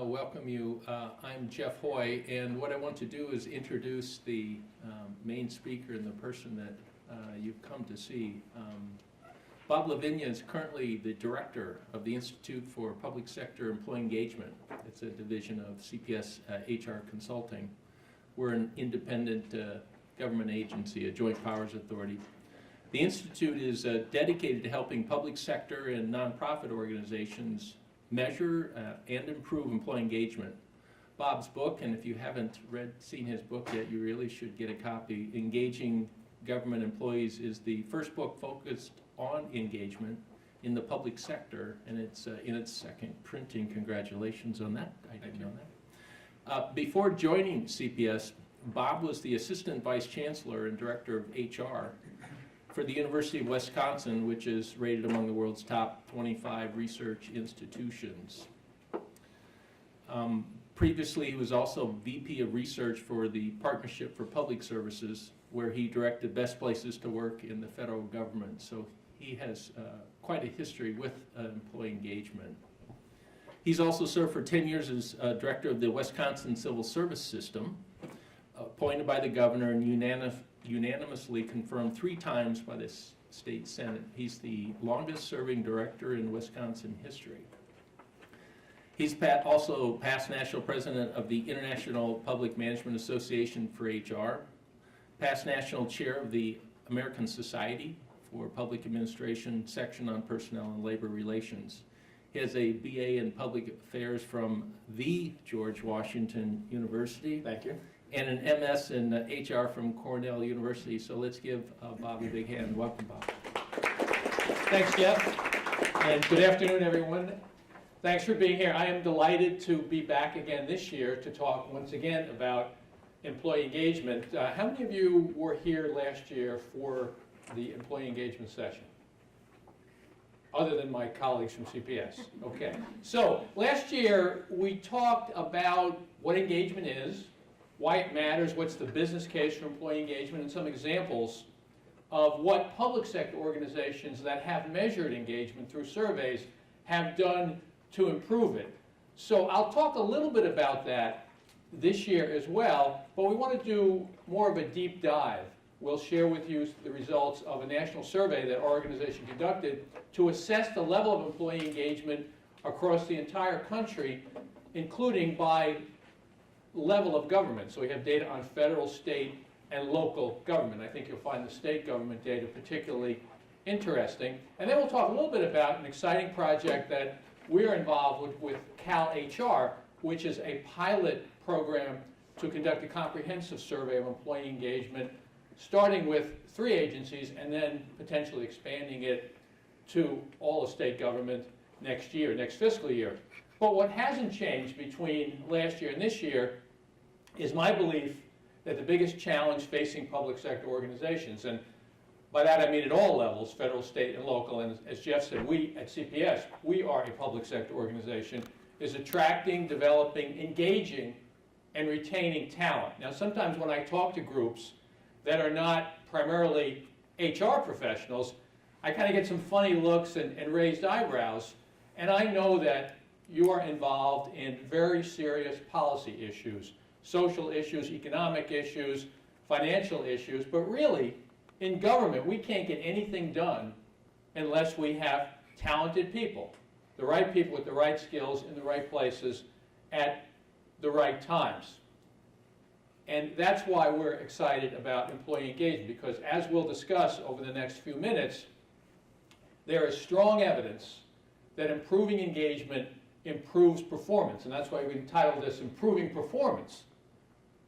welcome you. I'm Jeff Hoye, and what I want to do is introduce the main speaker and the person that you've come to see. Bob Lavigna is currently the director of the Institute for Public Sector Employee Engagement. It's a division of CPSHR Consulting. We're an independent government agency, a joint powers authority. The Institute is dedicated to helping public sector and nonprofit organizations measure and improve employee engagement. Bob's book, and if you haven't seen his book yet, you really should get a copy. Engaging Government Employees is the first book focused on engagement in the public sector, and it's in its second printing. Congratulations on that. I didn't know that. Before joining CPS, Bob was the Assistant Vice Chancellor and Director of HR for the University of Wisconsin, which is rated among the world's top 25 research institutions. Previously, he was also VP of Research for the Partnership for Public Services, where he directed best places to work in the federal government. So he has quite a history with employee engagement. He's also served for 10 years as Director of the Wisconsin Civil Service System, appointed by the governor and unanimously confirmed 3 times by the state senate. He's the longest serving director in Wisconsin history. He's also past national president of the International Public Management Association for HR, past national chair of the American Society for Public Administration section on personnel and labor relations. He has a BA in public affairs from the George Washington University. Thank you. And an MS in HR from Cornell University. So let's give Bob a big hand. Welcome, Bob. Thanks, Jeff. And good afternoon, everyone. Thanks for being here. I am delighted to be back again this year to talk once again about employee engagement. How many of you were here last year for the employee engagement session? Other than my colleagues from CPS. Okay. So last year we talked about what engagement is, why it matters, what's the business case for employee engagement, and some examples of what public sector organizations that have measured engagement through surveys have done to improve it. So I'll talk a little bit about that this year as well, but we want to do more of a deep dive. We'll share with you the results of a national survey that our organization conducted to assess the level of employee engagement across the entire country, including by level of government. So we have data on federal, state, and local government. I think you'll find the state government data particularly interesting. And then we'll talk a little bit about an exciting project that we're involved with CalHR, which is a pilot program to conduct a comprehensive survey of employee engagement, starting with 3 agencies and then potentially expanding it to all of state government next year, next fiscal year. But what hasn't changed between last year and this year is my belief that the biggest challenge facing public sector organizations, and by that I mean at all levels, federal, state, and local, and as Jeff said, we at CPS, we are a public sector organization, is attracting, developing, engaging, and retaining talent. Now sometimes when I talk to groups that are not primarily HR professionals, I kind of get some funny looks and raised eyebrows, and I know that you are involved in very serious policy issues, social issues, economic issues, financial issues, but really, in government, we can't get anything done unless we have talented people, the right people with the right skills in the right places at the right times. And that's why we're excited about employee engagement, because as we'll discuss over the next few minutes, there is strong evidence that improving engagement improves performance. And that's why we've entitled this Improving Performance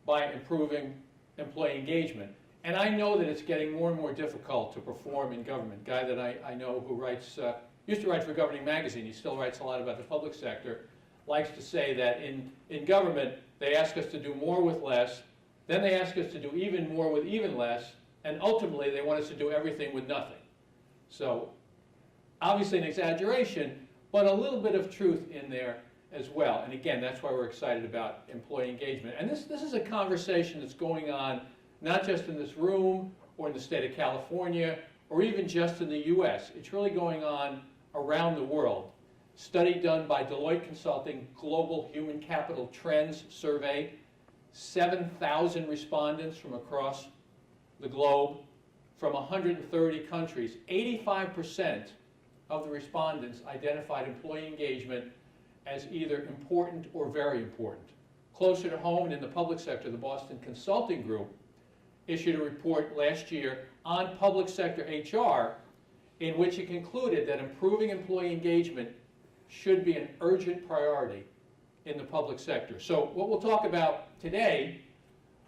by Improving Employee Engagement. And I know that it's getting more and more difficult to perform in government. A guy that I know who writes, used to write for Governing Magazine, he still writes a lot about the public sector, likes to say that in government, they ask us to do more with less, then they ask us to do even more with even less, and ultimately they want us to do everything with nothing. So obviously an exaggeration, but a little bit of truth in there as well. And again, that's why we're excited about employee engagement. And this is a conversation that's going on not just in this room or in the state of California or even just in the US. It's really going on around the world. study done by Deloitte Consulting, Global Human Capital Trends Survey, 7,000 respondents from across the globe, from 130 countries. 85% of the respondents identified employee engagement as either important or very important. Closer to home and in the public sector, the Boston Consulting Group issued a report last year on public sector HR in which it concluded that improving employee engagement should be an urgent priority in the public sector. So what we'll talk about today,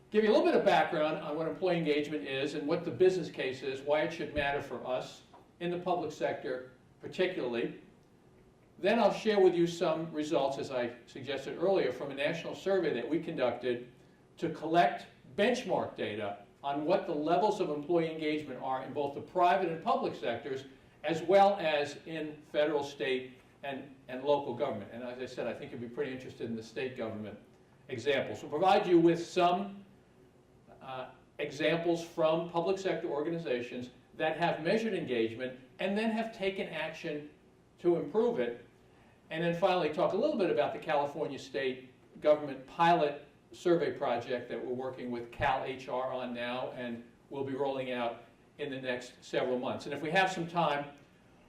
give you a little bit of background on what employee engagement is and what the business case is, why it should matter for us in the public sector particularly. Then I'll share with you some results, as I suggested earlier, from a national survey that we conducted to collect benchmark data on what the levels of employee engagement are in both the private and public sectors, as well as in federal, state, and local government. And as I said, I think you'll be pretty interested in the state government examples. We'll provide you with some examples from public sector organizations that have measured engagement and then have taken action to improve it. And then finally talk a little bit about the California State Government pilot survey project that we're working with CalHR on now and will be rolling out in the next several months. And if we have some time,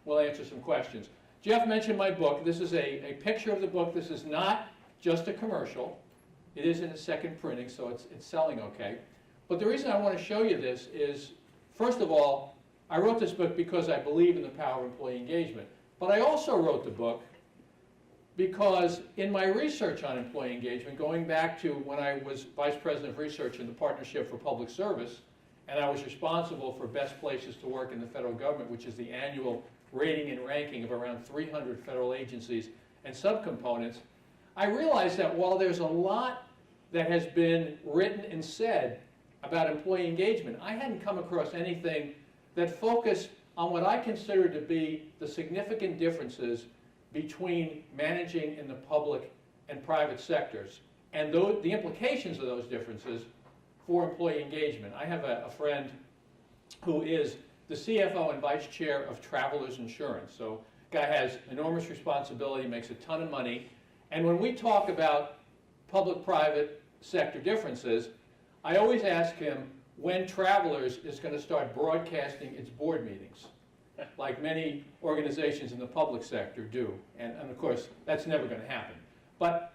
we'll answer some questions. Jeff mentioned my book. This is a picture of the book. This is not just a commercial. It is in a second printing, so it's selling okay. But the reason I want to show you this is, first of all, I wrote this book because I believe in the power of employee engagement. But I also wrote the book because in my research on employee engagement, going back to when I was Vice President of Research in the Partnership for Public Service, and I was responsible for best places to work in the federal government, which is the annual rating and ranking of around 300 federal agencies and subcomponents, I realized that while there's a lot that has been written and said about employee engagement, I hadn't come across anything that focused on what I consider to be the significant differences between managing in the public and private sectors and the implications of those differences for employee engagement. I have a friend who is the CFO and Vice Chair of Travelers Insurance. So guy has enormous responsibility, makes a ton of money. And when we talk about public-private sector differences, I always ask him when Travelers is going to start broadcasting its board meetings, like many organizations in the public sector do. And of course, that's never going to happen. But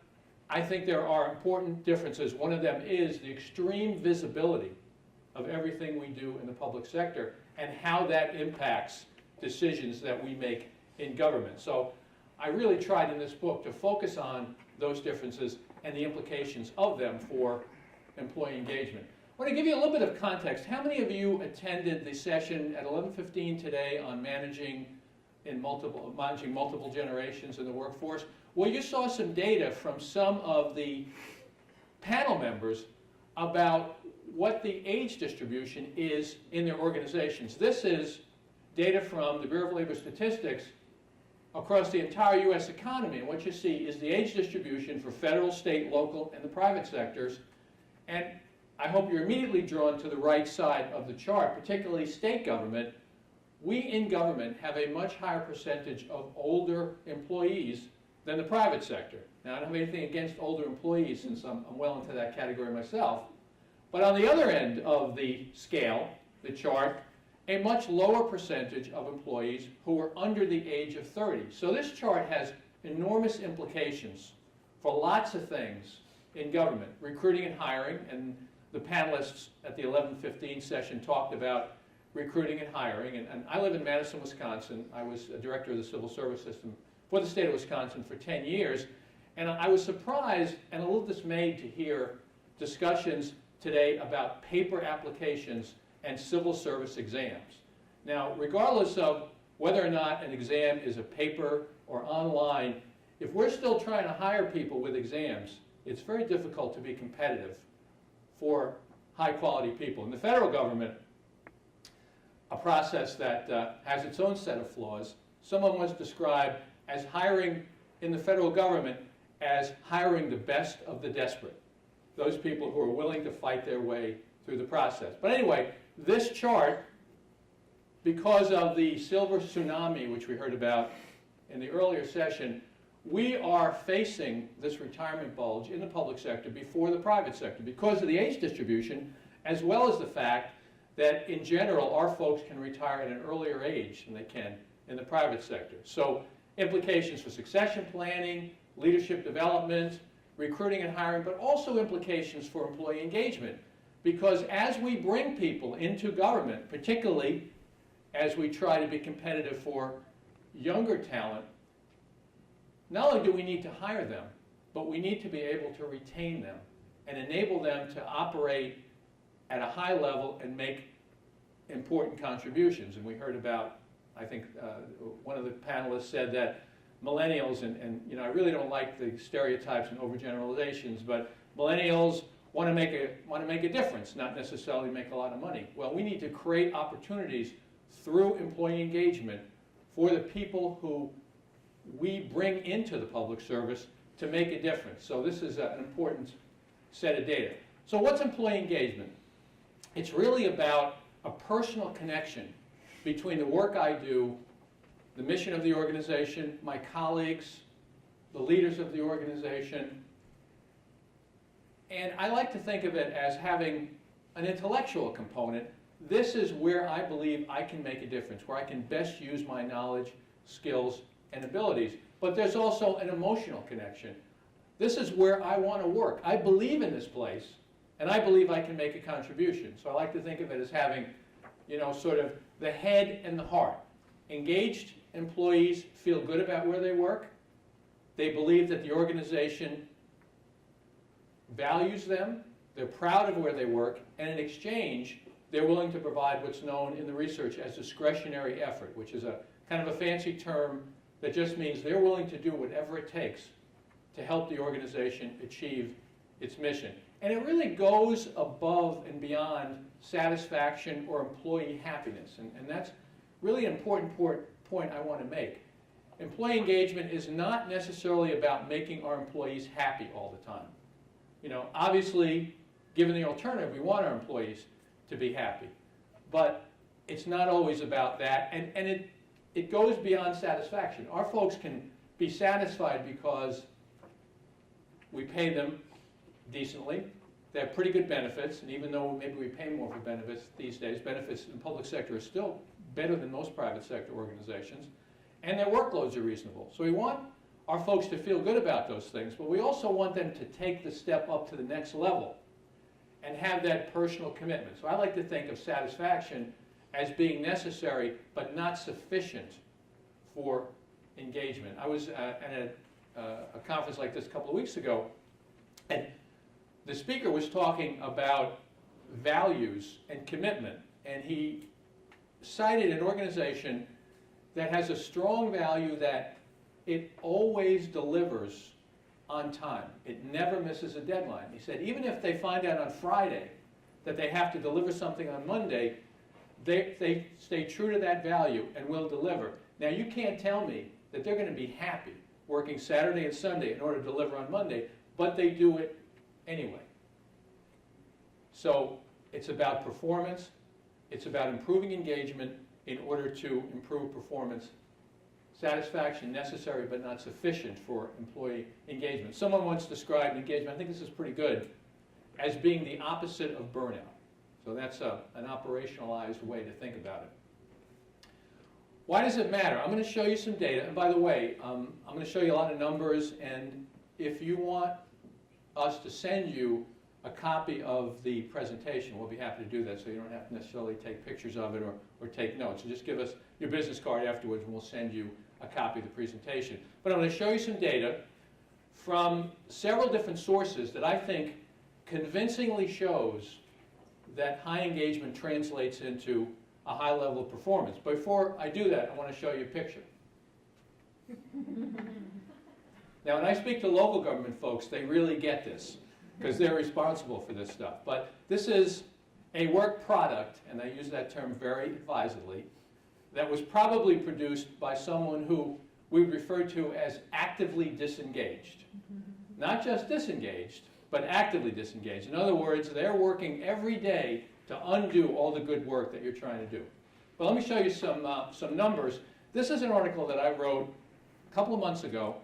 I think there are important differences. One of them is the extreme visibility of everything we do in the public sector and how that impacts decisions that we make in government. So I really tried in this book to focus on those differences and the implications of them for employee engagement. I want to give you a little bit of context. How many of you attended the session at 11:15 today on managing multiple generations in the workforce? Well, you saw some data from some of the panel members about what the age distribution is in their organizations. This is data from the Bureau of Labor Statistics across the entire U.S. economy. And what you see is the age distribution for federal, state, local, and the private sectors. And I hope you're immediately drawn to the right side of the chart, particularly state government. We in government have a much higher percentage of older employees than the private sector. Now, I don't have anything against older employees since I'm well into that category myself. But on the other end of the scale, the chart, a much lower percentage of employees who are under the age of 30. So this chart has enormous implications for lots of things in government, recruiting and hiring, and the panelists at the 11:15 session talked about recruiting and hiring. And I live in Madison, Wisconsin. I was a director of the civil service system for the state of Wisconsin for 10 years. And I was surprised and a little dismayed to hear discussions today about paper applications and civil service exams. Now, regardless of whether or not an exam is a paper or online, if we're still trying to hire people with exams, it's very difficult to be competitive for high-quality people. In the federal government, a process that has its own set of flaws, someone once described as hiring in the federal government as hiring the best of the desperate, those people who are willing to fight their way through the process. But anyway, this chart, because of the silver tsunami, which we heard about in the earlier session, we are facing this retirement bulge in the public sector before the private sector because of the age distribution, as well as the fact that in general our folks can retire at an earlier age than they can in the private sector. So implications for succession planning, leadership development, recruiting and hiring, but also implications for employee engagement. Because as we bring people into government, particularly as we try to be competitive for younger talent, not only do we need to hire them, but we need to be able to retain them and enable them to operate at a high level and make important contributions. And we heard about, I think one of the panelists said that millennials, and you know, I really don't like the stereotypes and overgeneralizations, but millennials want to make a difference, not necessarily make a lot of money. Well, we need to create opportunities through employee engagement for the people who we bring into the public service to make a difference. So this is an important set of data. So what's employee engagement? It's really about a personal connection between the work I do, the mission of the organization, my colleagues, the leaders of the organization. And I like to think of it as having an intellectual component. This is where I believe I can make a difference, where I can best use my knowledge, skills, and abilities. But there's also an emotional connection. This is where I want to work. I believe in this place, and I believe I can make a contribution. So I like to think of it as having, you know, sort of the head and the heart. Engaged employees feel good about where they work. They believe that the organization values them. They're proud of where they work. And in exchange, they're willing to provide what's known in the research as discretionary effort, which is a kind of a fancy term that just means they're willing to do whatever it takes to help the organization achieve its mission. And it really goes above and beyond satisfaction or employee happiness. And that's really an important point I want to make. Employee engagement is not necessarily about making our employees happy all the time. You know, obviously, given the alternative, we want our employees to be happy. But it's not always about that. And it goes beyond satisfaction. Our folks can be satisfied because we pay them decently. They have pretty good benefits, and even though maybe we pay more for benefits these days, benefits in the public sector are still better than most private sector organizations, and their workloads are reasonable. So we want our folks to feel good about those things, but we also want them to take the step up to the next level and have that personal commitment. So I like to think of satisfaction as being necessary but not sufficient for engagement. I was at a conference like this a couple of weeks ago, and the speaker was talking about values and commitment, and he cited an organization that has a strong value that it always delivers on time. It never misses a deadline. He said even if they find out on Friday that they have to deliver something on Monday, they stay true to that value and will deliver. Now you can't tell me that they're going to be happy working Saturday and Sunday in order to deliver on Monday, but they do it anyway. So it's about performance. It's about improving engagement in order to improve performance. Satisfaction necessary but not sufficient for employee engagement. Someone once described engagement, I think this is pretty good, as being the opposite of burnout. So that's an operationalized way to think about it. Why does it matter? I'm going to show you some data. And by the way, I'm going to show you a lot of numbers. And if you want us to send you a copy of the presentation, we'll be happy to do that, so you don't have to necessarily take pictures of it or take notes. So just give us your business card afterwards and we'll send you a copy of the presentation. But I'm going to show you some data from several different sources that I think convincingly shows that high engagement translates into a high level of performance. But before I do that, I want to show you a picture. Now, when I speak to local government folks, they really get this, because they're responsible for this stuff. But this is a work product, and I use that term very advisedly, that was probably produced by someone who we refer to as actively disengaged. Not just disengaged, but actively disengaged. In other words, they're working every day to undo all the good work that you're trying to do. But let me show you some numbers. This is an article that I wrote couple of months ago,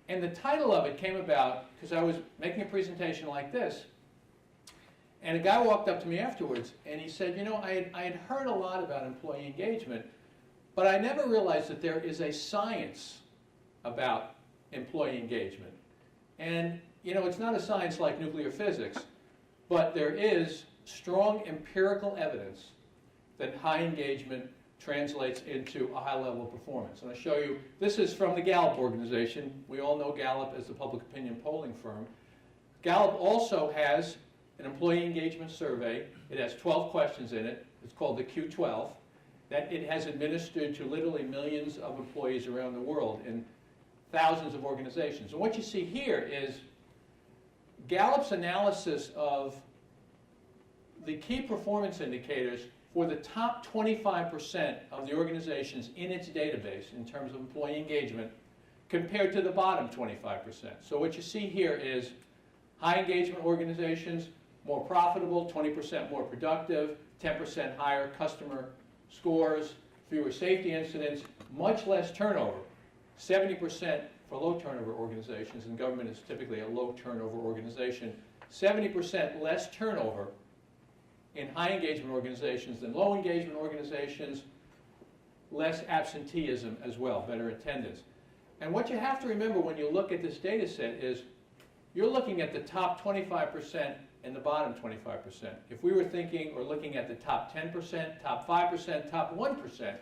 and the title of it came about because I was making a presentation like this, and a guy walked up to me afterwards, and he said, you know, I had heard a lot about employee engagement, but I never realized that there is a science about employee engagement. And, you know, it's not a science like nuclear physics, but there is strong empirical evidence that high engagement translates into a high level of performance. And I'll show you, this is from the Gallup organization. We all know Gallup as the public opinion polling firm. Gallup also has an employee engagement survey. It has 12 questions in it. It's called the Q12. That it has administered to literally millions of employees around the world in thousands of organizations. And what you see here is Gallup's analysis of the key performance indicators for the top 25% of the organizations in its database in terms of employee engagement compared to the bottom 25%. So what you see here is high engagement organizations, more profitable, 20% more productive, 10% higher customer scores, fewer safety incidents, much less turnover. 70% for low turnover organizations, and government is typically a low turnover organization. 70% less turnover in high engagement organizations than low engagement organizations, less absenteeism as well, better attendance. And what you have to remember when you look at this data set is you're looking at the top 25% and the bottom 25%. If we were thinking or looking at the top 10%, top 5%, top 1%,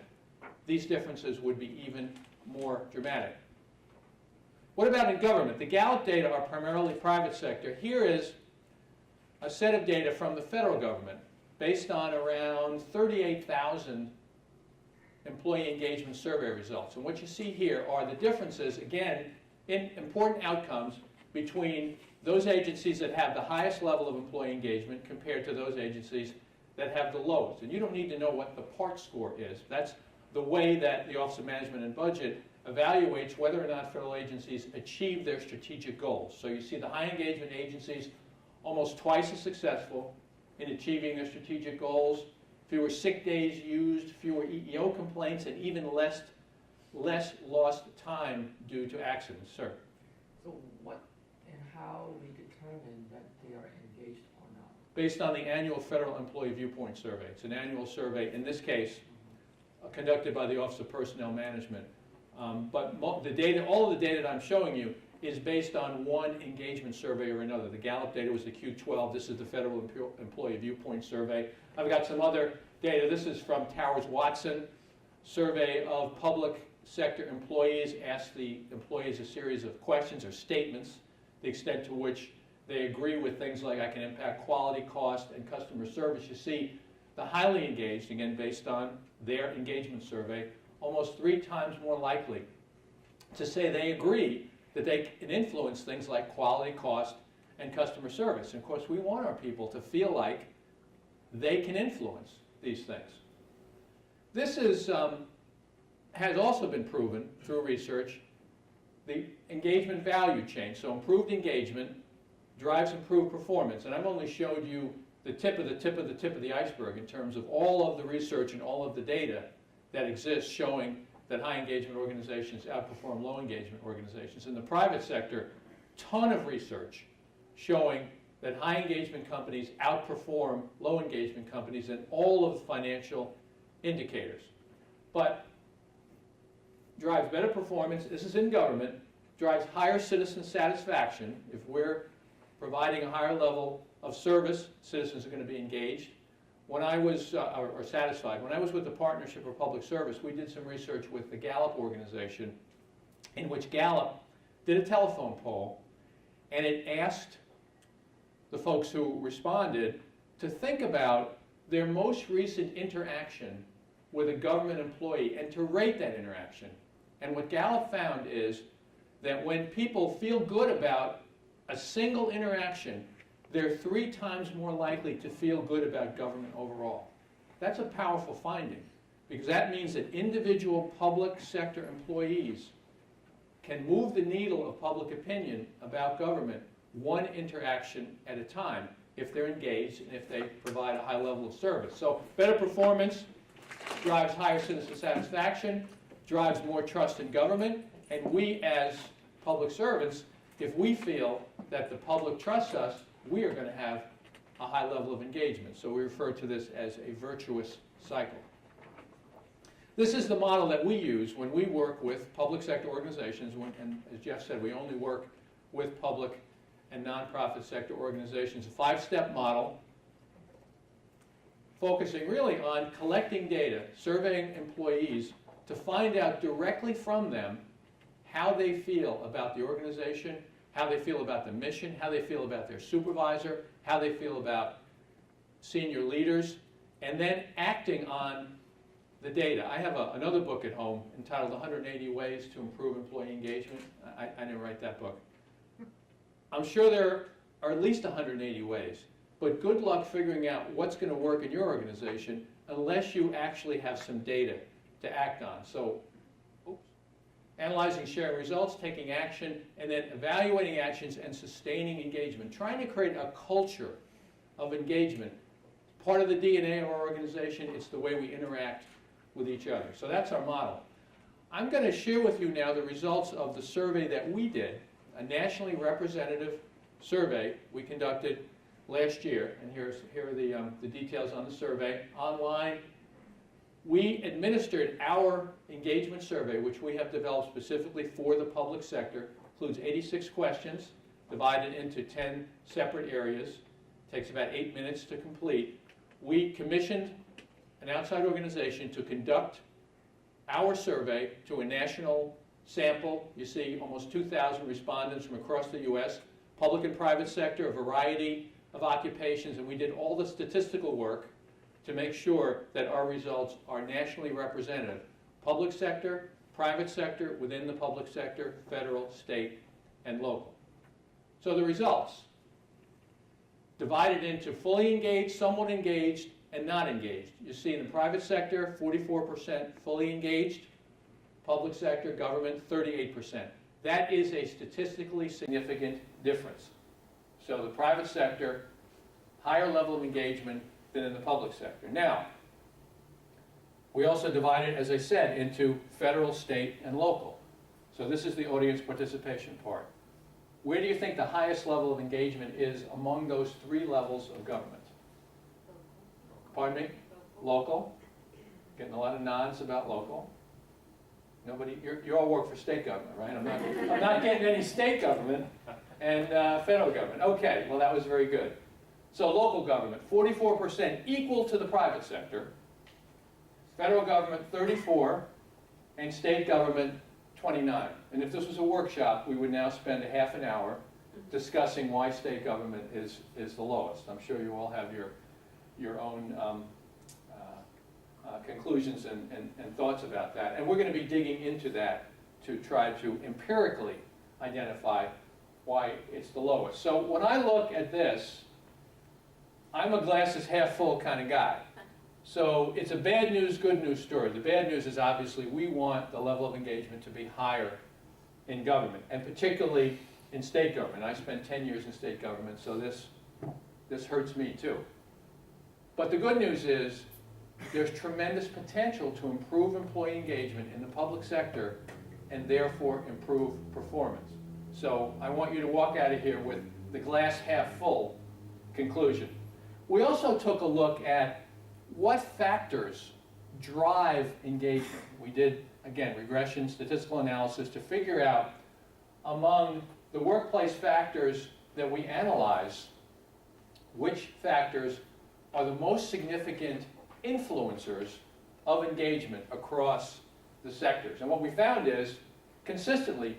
these differences would be even more dramatic. What about in government? The Gallup data are primarily private sector. Here is a set of data from the federal government based on around 38,000 employee engagement survey results. And what you see here are the differences, again, in important outcomes between those agencies that have the highest level of employee engagement compared to those agencies that have the lowest. And you don't need to know what the PART score is. That's the way that the Office of Management and Budget evaluates whether or not federal agencies achieve their strategic goals. So you see the high engagement agencies almost twice as successful in achieving their strategic goals, fewer sick days used, fewer EEO complaints, and even less lost time due to accidents. Sir? So what and how we determine that they are engaged or not? Based on the annual Federal Employee Viewpoint Survey. It's an annual survey, in this case, conducted by the Office of Personnel Management. But the data, all of the data that I'm showing you is based on one engagement survey or another. The Gallup data was the Q12. This is the Federal Employee Viewpoint Survey. I've got some other data. This is from Towers-Watson, survey of public sector employees. Asked the employees a series of questions or statements, the extent to which they agree with things like I can impact quality, cost, and customer service. You see the highly engaged, again based on their engagement survey, almost 3 times more likely to say they agree that they can influence things like quality, cost, and customer service. And of course, we want our people to feel like they can influence these things. This is, has also been proven through research, the engagement value chain. So improved engagement drives improved performance. And I've only showed you the tip of the tip of the tip of the iceberg in terms of all of the research and all of the data that exists showing that high engagement organizations outperform low engagement organizations. In the private sector, ton of research showing that high engagement companies outperform low engagement companies in all of the financial indicators. But drives better performance, this is in government, drives higher citizen satisfaction. If we're providing a higher level of service, citizens are going to be engaged. When I was, or satisfied, when I was with the Partnership for Public Service, we did some research with the Gallup organization in which Gallup did a telephone poll, and it asked the folks who responded to think about their most recent interaction with a government employee and to rate that interaction. And what Gallup found is that when people feel good about a single interaction, they're 3 times more likely to feel good about government overall. That's a powerful finding, because that means that individual public sector employees can move the needle of public opinion about government one interaction at a time if they're engaged and if they provide a high level of service. So better performance drives higher citizen satisfaction, drives more trust in government, And we as public servants, if we feel that the public trusts us, we are going to have a high level of engagement. So we refer to this as a virtuous cycle. This is the model that we use when we work with public sector organizations, and as Jeff said, we only work with public and nonprofit sector organizations. A 5-step model focusing really on collecting data, surveying employees to find out directly from them how they feel about the organization, how they feel about the mission, how they feel about their supervisor, how they feel about senior leaders, and then acting on the data. I have another book at home entitled 180 Ways to Improve Employee Engagement. I didn't write that book. I'm sure there are at least 180 ways, but good luck figuring out what's going to work in your organization unless you actually have some data to act on. So, analyzing, sharing results, taking action, and then evaluating actions and sustaining engagement. Trying to create a culture of engagement. Part of the DNA of our organization, it's the way we interact with each other. So that's our model. I'm going to share with you now the results of the survey that we did, a nationally representative survey we conducted last year. And here are the details on the survey. Online, we administered our engagement survey, which we have developed specifically for the public sector. Includes 86 questions divided into 10 separate areas. Takes about 8 minutes to complete. We commissioned an outside organization to conduct our survey to a national sample. You see almost 2,000 respondents from across the U.S., public and private sector, a variety of occupations, and we did all the statistical work to make sure that our results are nationally representative. Public sector, private sector, within the public sector, federal, state, and local. So the results, divided into fully engaged, somewhat engaged, and not engaged. You see in the private sector, 44% fully engaged, public sector, government, 38%. That is a statistically significant difference. So the private sector, higher level of engagement than in the public sector. Now, we also divided, as I said, into federal, state, and local. So this is the audience participation part. Where do you think the highest level of engagement is among those 3 levels of government? Pardon me? Local. Getting a lot of nods about local. Nobody, you all work for state government, right? I'm not getting any state government and federal government. Okay, well that was very good. So local government, 44%, equal to the private sector. Federal government, 34%, and state government, 29%. And if this was a workshop, we would now spend a half an hour discussing why state government is the lowest. I'm sure you all have your own conclusions and thoughts about that. And we're going to be digging into that to try to empirically identify why it's the lowest. So when I look at this, I'm a glass is half full kind of guy. So it's a bad news, good news story. The bad news is obviously we want the level of engagement to be higher in government, and particularly in state government. I spent 10 years in state government, so this hurts me too. But the good news is there's tremendous potential to improve employee engagement in the public sector and therefore improve performance. So I want you to walk out of here with the glass half full conclusion. We also took a look at what factors drive engagement. We did, again, regression, statistical analysis to figure out among the workplace factors that we analyze, which factors are the most significant influencers of engagement across the sectors. And what we found is, consistently,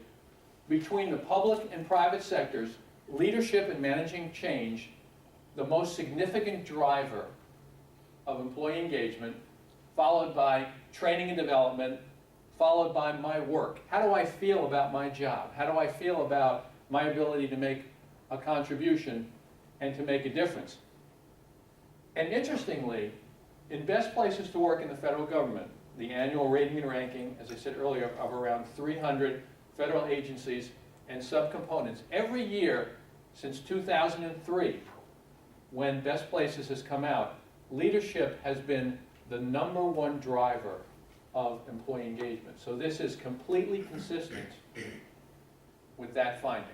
between the public and private sectors, leadership and managing change, the most significant driver of employee engagement, followed by training and development, followed by my work. How do I feel about my job? How do I feel about my ability to make a contribution and to make a difference? And interestingly, in best places to work in the federal government, the annual rating and ranking, as I said earlier, of around 300 federal agencies and subcomponents, every year since 2003, when Best Places has come out, leadership has been the #1 driver of employee engagement. So this is completely consistent with that finding.